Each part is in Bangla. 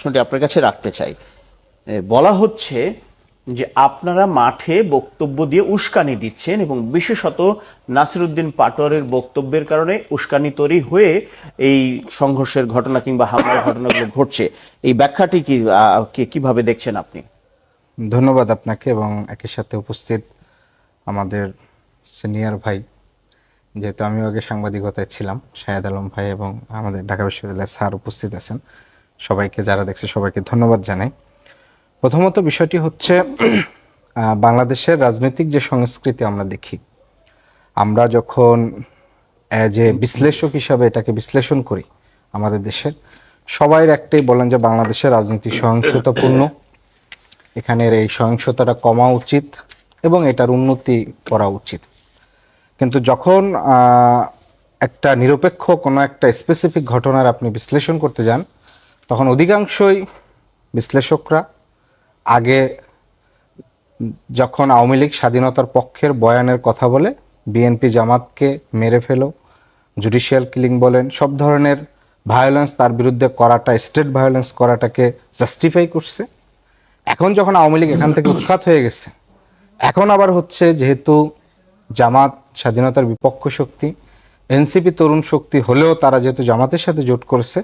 প্রশ্নটি আপনার কাছে রাখতে চাই। বলা হচ্ছে যে আপনারা মাঠে বক্তব্য দিয়ে উস্কানি দিচ্ছেন এবং বিশেষত নাসিরউদ্দিন পাটোয়ারির বক্তব্যের কারণে উস্কানি তৈরি হয়ে এই সংঘর্ষের ঘটনা কিংবা হামলার ঘটনাগুলো ঘটছে। এই ব্যাখ্যাটি কিভাবে দেখছেন আপনি? ধন্যবাদ আপনাকে এবং একই সাথে উপস্থিত আমাদের সিনিয়র ভাই, যেহেতু আমিও আগে সাংবাদিকতায় ছিলাম, শাহেদ আলম ভাই এবং আমাদের ঢাকা বিশ্ববিদ্যালয়ের স্যার উপস্থিত আছেন। সবাইকে, যারা দেখছে সবাইকে ধন্যবাদ জানাই। প্রথমত বিষয়টি হচ্ছে বাংলাদেশের রাজনৈতিক যে সংস্কৃতি আমরা দেখি, আমরা যখন যে বিশ্লেষক হিসাবে এটাকে বিশ্লেষণ করি আমাদের দেশের, সবাই একটাই বলেন যে বাংলাদেশের রাজনীতি সহিংসতাপূর্ণ, এখানের এই সহিংসতাটা কমা উচিত এবং এটার উন্নতি করা উচিত। কিন্তু যখন একটা নিরপেক্ষ কোনো একটা স্পেসিফিক ঘটনার আপনি বিশ্লেষণ করতে যান, তখন অধিকাংশই বিশ্লেষকরা আগে যখন আওয়ামী লীগ স্বাধীনতার পক্ষের বয়ানের কথা বলে, বিএনপি জামাতকে মেরে ফেলো, জুডিশিয়াল কিলিং বলেন, সব ধরনের ভায়োলেন্স তার বিরুদ্ধে করাটা, স্টেট ভায়োলেন্স করাটাকে জাস্টিফাই করছে। এখন যখন আওয়ামী লীগ এখান থেকে উৎখাত হয়ে গেছে, এখন আবার হচ্ছে যেহেতু জামাত স্বাধীনতার বিপক্ষ শক্তি, এনসিপি তরুণ শক্তি হলেও তারা যেহেতু জামাতের সাথে জোট করেছে,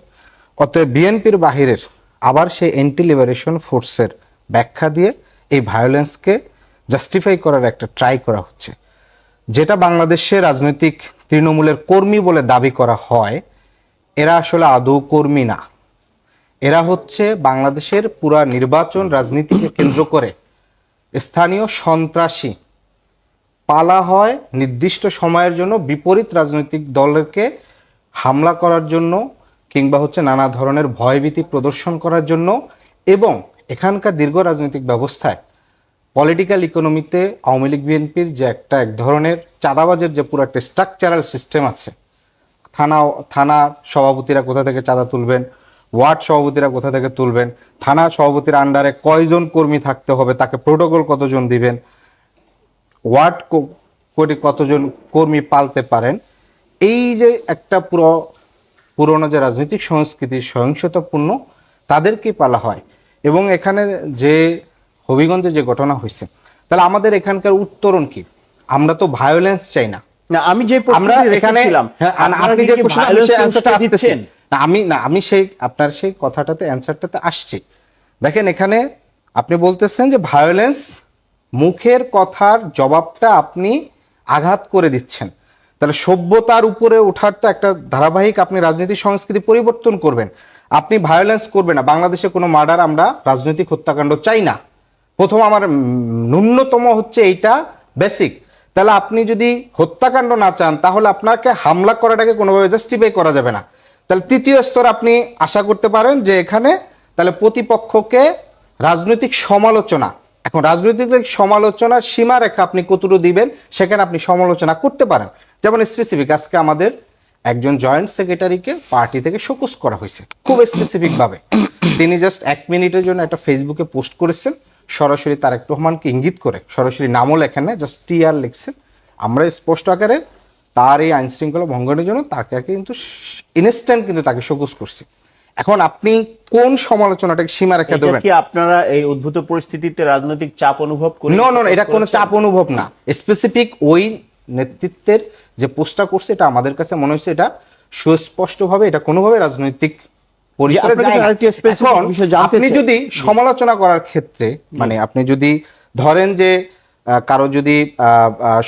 অতএব বিএনপির বাহিরের আবার সেই অ্যান্টি লিবারেশন ফোর্সের ব্যাখ্যা দিয়ে এই ভায়োলেন্সকে জাস্টিফাই করার একটা ট্রাই করা হচ্ছে। যেটা বাংলাদেশের রাজনৈতিক তৃণমূলের কর্মী বলে দাবি করা হয়, এরা আসলে আদৌ কর্মী না। এরা হচ্ছে বাংলাদেশের পুরা নির্বাচন রাজনীতিকে কেন্দ্র করে স্থানীয় সন্ত্রাসী, পালা হয় নির্দিষ্ট সময়ের জন্য বিপরীত রাজনৈতিক দলকে হামলা করার জন্য কিংবা হচ্ছে নানা ধরনের ভয়ভীতি প্রদর্শন করার জন্য। এবং এখানকার দীর্ঘ রাজনৈতিক ব্যবস্থায়, পলিটিক্যাল ইকোনমিতে আওয়ামী লীগ বিএনপির যে এক ধরনের চাঁদাবাজের যে পুরো একটা স্ট্রাকচারাল সিস্টেম আছে, থানা সভাপতিরা কোথা থেকে চাঁদা তুলবেন, ওয়ার্ড সভাপতিরা কোথা থেকে তুলবেন, থানা সভাপতির আন্ডারে কয়জন কর্মী থাকতে হবে, তাকে প্রোটোকল কতজন দিবেন, ওয়ার্ড কোটি কতজন কর্মী পালতে পারেন, এই যে একটা পুরোনো যে রাজনৈতিক সংস্কৃতি সহিংসতাপূর্ণ, তাদেরকেই পালা হয়। এবং এখানে যে হবিগঞ্জে যে ঘটনা হয়েছে, তাহলে আমাদের এখানকার উত্তরণ কি? আমরা তো ভায়োলেন্স চাই না। আমি যে আপনি যে দিচ্ছেন, আমি সেই আপনার সেই কথাটাতে অ্যান্সারটাতে আসছি। দেখেন, এখানে আপনি বলতেছেন যে ভায়োলেন্স, মুখের কথার জবাবটা আপনি আঘাত করে দিচ্ছেন। তাহলে সভ্যতার উপরে ওঠার তো একটা ধারাবাহিক আপনি রাজনৈতিক সংস্কৃতি পরিবর্তন করবেন। আপনি ভায়োলেন্স করবেন না। বাংলাদেশে কোনো মার্ডার, আমরা রাজনৈতিক হত্যাকাণ্ড চাই না। প্রথম আমার ন্যূনতম হচ্ছে এইটা বেসিক। তাহলে আপনি যদি হত্যাকাণ্ড না চান, তাহলে আপনাকে হামলা করাটাকে কোনোভাবে জাস্টিফাই করা যাবে না। তাহলে তৃতীয় স্তর আপনি আশা করতে পারেন যে এখানে তাহলে প্রতিপক্ষকে রাজনৈতিক সমালোচনা, এখন রাজনৈতিক সমালোচনার সীমারেখা আপনি কতটুকু দিবেন, সেখানে আপনি সমালোচনা করতে পারেন। যেমন স্পেসিফিক আজকে আমাদের একজন জয়েন্ট সেক্রেটারিকে পার্টি থেকে শোকজ করা হয়েছে খুব স্পেসিফিক ভাবে। তিনি জাস্ট 1 মিনিটের জন্য একটা ফেসবুকে পোস্ট করেছেন, সরাসরি তারেক রহমানকে ইঙ্গিত করে, সরাসরি নামও লেখেন না, জাস্ট টিআর লিখছেন। আমরা স্পষ্ট আকারে তার এই আইন শৃঙ্খলা ভঙ্গনের জন্য তাকে কিন্তু ইনস্ট্যান্ট কিন্তু তাকে শোকজ করছি। এখন আপনি কোন সমালোচনাটাকে সীমারেখা দেবেন? কি আপনারা এই উদ্ভূত পরিস্থিতিতে রাজনৈতিক চাপ অনুভব করেন? না, এটা কোনো চাপ অনুভব না। স্পেসিফিক ওই নেতৃত্বের যে পোস্টটা করছে, এটা আমাদের কাছে মনে হচ্ছে এটা সুস্পষ্টভাবে এটা কোনোভাবে রাজনৈতিক আপনি যদি সমালোচনা করার ক্ষেত্রে, মানে আপনি যদি ধরেন যে কারো যদি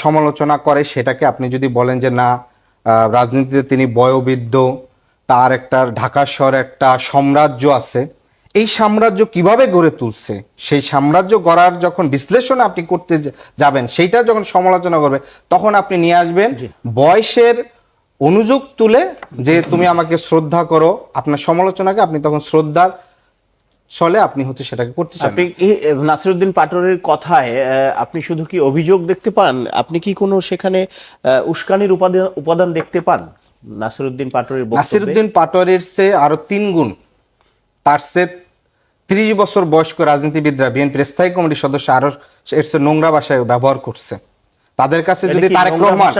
সমালোচনা করে, সেটাকে আপনি যদি বলেন যে না, রাজনীতিতে তিনি বয়োবৃদ্ধ, তার একটা ঢাকা শহরে একটা সাম্রাজ্য আছে, এই সাম্রাজ্য কিভাবে গড়ে তুলছে, সেই সাম্রাজ্য গড়ার যখন বিশ্লেষণ আপনি করতে যাবেন, সেইটা যখন সমালোচনা করবে, তখন আপনি নিয়ে আসবেন বয়সের অনুযোগ তুলে যে তুমি আমাকে শ্রদ্ধা করো। আপনার সমালোচনাকে আপনি তখন শ্রদ্ধার চলে আপনি হচ্ছে সেটাকে করতে চান। আপনি নাসিরউদ্দিন পাটোয়ারির কথায় আপনি শুধু কি অভিযোগ দেখতে পান, আপনি কি কোনো সেখানে উস্কানির উপাদান দেখতে পান? নাসিরউদ্দিন পাটোয়ারির চেয়ে আরো 3 গুণ, তার চেয়ে 30 বছর বয়স্ক রাজনীতিবিদরা, বিএনপির স্থায়ী কমিটির সদস্য আরো এর চেয়ে নোংরা ভাষায় ব্যবহার করছে। তাদের কাছে যদি তারেক রহমান,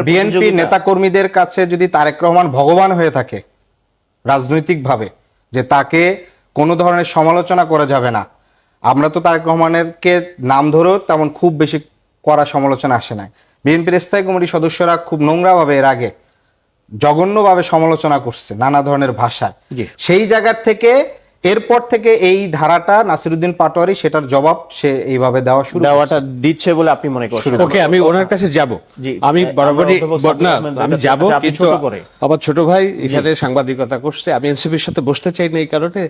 বিএনপি নেতা কর্মীদের কাছে যদি তারেক রহমান ভগবান হয়ে থাকে রাজনৈতিক ভাবে, যে তাকে কোনো ধরনের সমালোচনা করা যাবে না। আমরা তো তারেক রহমানের কে নাম ধরেও তেমন খুব বেশি করা সমালোচনা আসে না। বিএনপির স্থায়ী কমিটির সদস্যরা খুব নোংরাভাবে এর আগে জঘন্যভাবে সমালোচনা করছে নানা ধরনের ভাষায়। জি। সেই জায়গা থেকে এরপর থেকে এই ধারাটা নাসিরউদ্দিন পাটোয়ারি সেটার জবাব সে এইভাবে দেওয়াটা দিচ্ছে বলে আপনি মনে করছেন? ওকে, আমি ওনার কাছে যাব। জি, আমি বরাবরই আমরা অধ্যাপক না, সাব্বির আমি আহমেদের যাব, কাছে আপনি কিন্তু ছোট করে। আমার ছোট ভাই এখানে সাংবাদিকতা করছে, আমি এনসিপির সাথে বসতে চাই না এই কারণে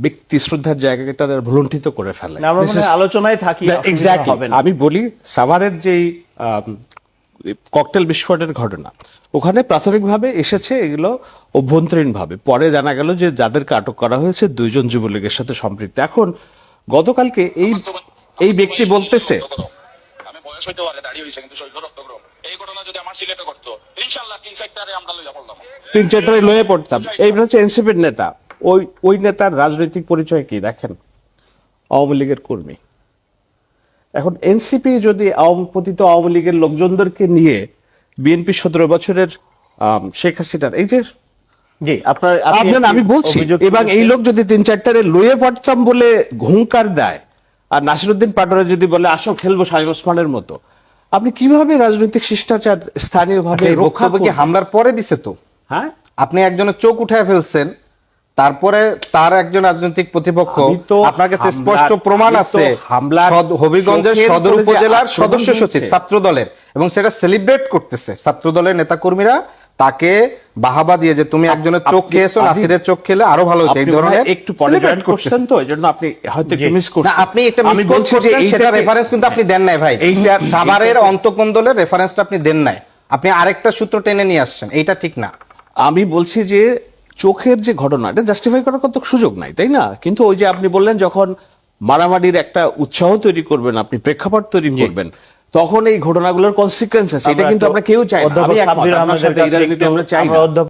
ব্যক্তি শ্রদ্ধার জায়গাটা ভুলুণ্ঠিত করে ফেলে। না, আমরা মনে হয় আলোচনায় থাকি, অসুবিধা এক্স্যাক্টলি। হবে না। আমি বলি সাভারের যেই ককটেল বিস্ফোরণের ঘটনা, ওখানে প্রাথমিকভাবে এসেছে এগুলো অভ্যন্তরীণভাবে, পরে জানা গেল যে যাদেরকে আটক করা হয়েছে 2 জন যুবলীগের সাথে সম্পৃক্ত। এখন গতকালকে এই ব্যক্তি বলতেছে, আমি বয়স হইতে পারে দাঁড়িয়ে হয়েছে কিন্তু শৈল রক্তগ্রহ, এই ঘটনা যদি আমার সিলেটে ঘটতো ইনশাল্লাহ 3 সেক্টরে আমরা লইয়া পড়লাম, 3-4টায় লয়ে পড়তাম। এই হচ্ছে এনসিপির নেতা। ওই নেতার রাজনৈতিক পরিচয় কি দেখেন, আওয়ামী লীগের কর্মী। এখন এনসিপি যদি পতিত আওয়ামী লীগের লোকজনদেরকে নিয়ে বিএনপি 17 বছরের শেখ হাসিনার এই যে জি, আমি বলছি, অভিযোগ এবং এই করেছেন। লোক যদি 3-4টারে লয়ে পড়তাম বলে ঘুংকার দেয়, আর নাসিরউদ্দিন পাটোয়ারি যদি বলে আসো খেলবো শাহীন ওসমানের মতো, আপনি কিভাবে রাজনৈতিক শিষ্টাচার স্থানীয়ভাবে এই রক্ষা বক্তব্য কি করবেন? হামলার পরে দিছে তো? হ্যাঁ, আপনি একজনের চোখ উঠায় ফেলছেন, তারপরে তার একজন রাজনৈতিক প্রতিপক্ষ, আমি তো আপনার কাছে হামলার- স্পষ্ট প্রমাণ আমি তো আছে হামলার হবিগঞ্জের চোখের সদর উপরে যে উপজেলার আক্রমণ সদস্য সচিব হয়েছে। ছাত্র দলের, এবং সেটা সেলিব্রেট করতেছে ছাত্র দলের নেতাকর্মীরা, তাকে বাহাবা দিয়ে যে তুমি একজনের চোখ খেয়েছো, নাসিরের চোখ খেলে আরো ভালো হতো, এই আপনি ধরনের একটু পরে celebrate জয়েন করছেন তো, এই জন্য আপনি হয়তো একটু মিস না, করছেন। আপনি এটা আমি মিস বলছি যে করছেন, সেটা এইটাকে- রেফারেন্স কিন্তু আপনি দেন নাই ভাই। এইটার- সাভারের অন্তকন্দলের রেফারেন্সটা আপনি দেন নাই, আপনি আরেকটা সূত্র টেনে নিয়ে আসছেন, এইটা ঠিক না। আমি বলছি যে চোখের যে ঘটনা, এটা জাস্টিফাই করার কত সুযোগ নাই, তাই না? কিন্তু ওই যে আপনি বললেন যখন মারামারির একটা উৎসাহ তৈরি করবেন, আপনি প্রেক্ষাপট তৈরি করবেন, তখন এই ঘটনাগুলোর কনসিকুয়েন্স আছে, এটা কিন্তু আমরা কেউ চাই না। অধ্যাপক আমি একমত, সাব্বির আপনার আহমেদের সাথে কাছে এই রাজনীতি একটু- আমরা চাই আমরা না। অধ্যাপক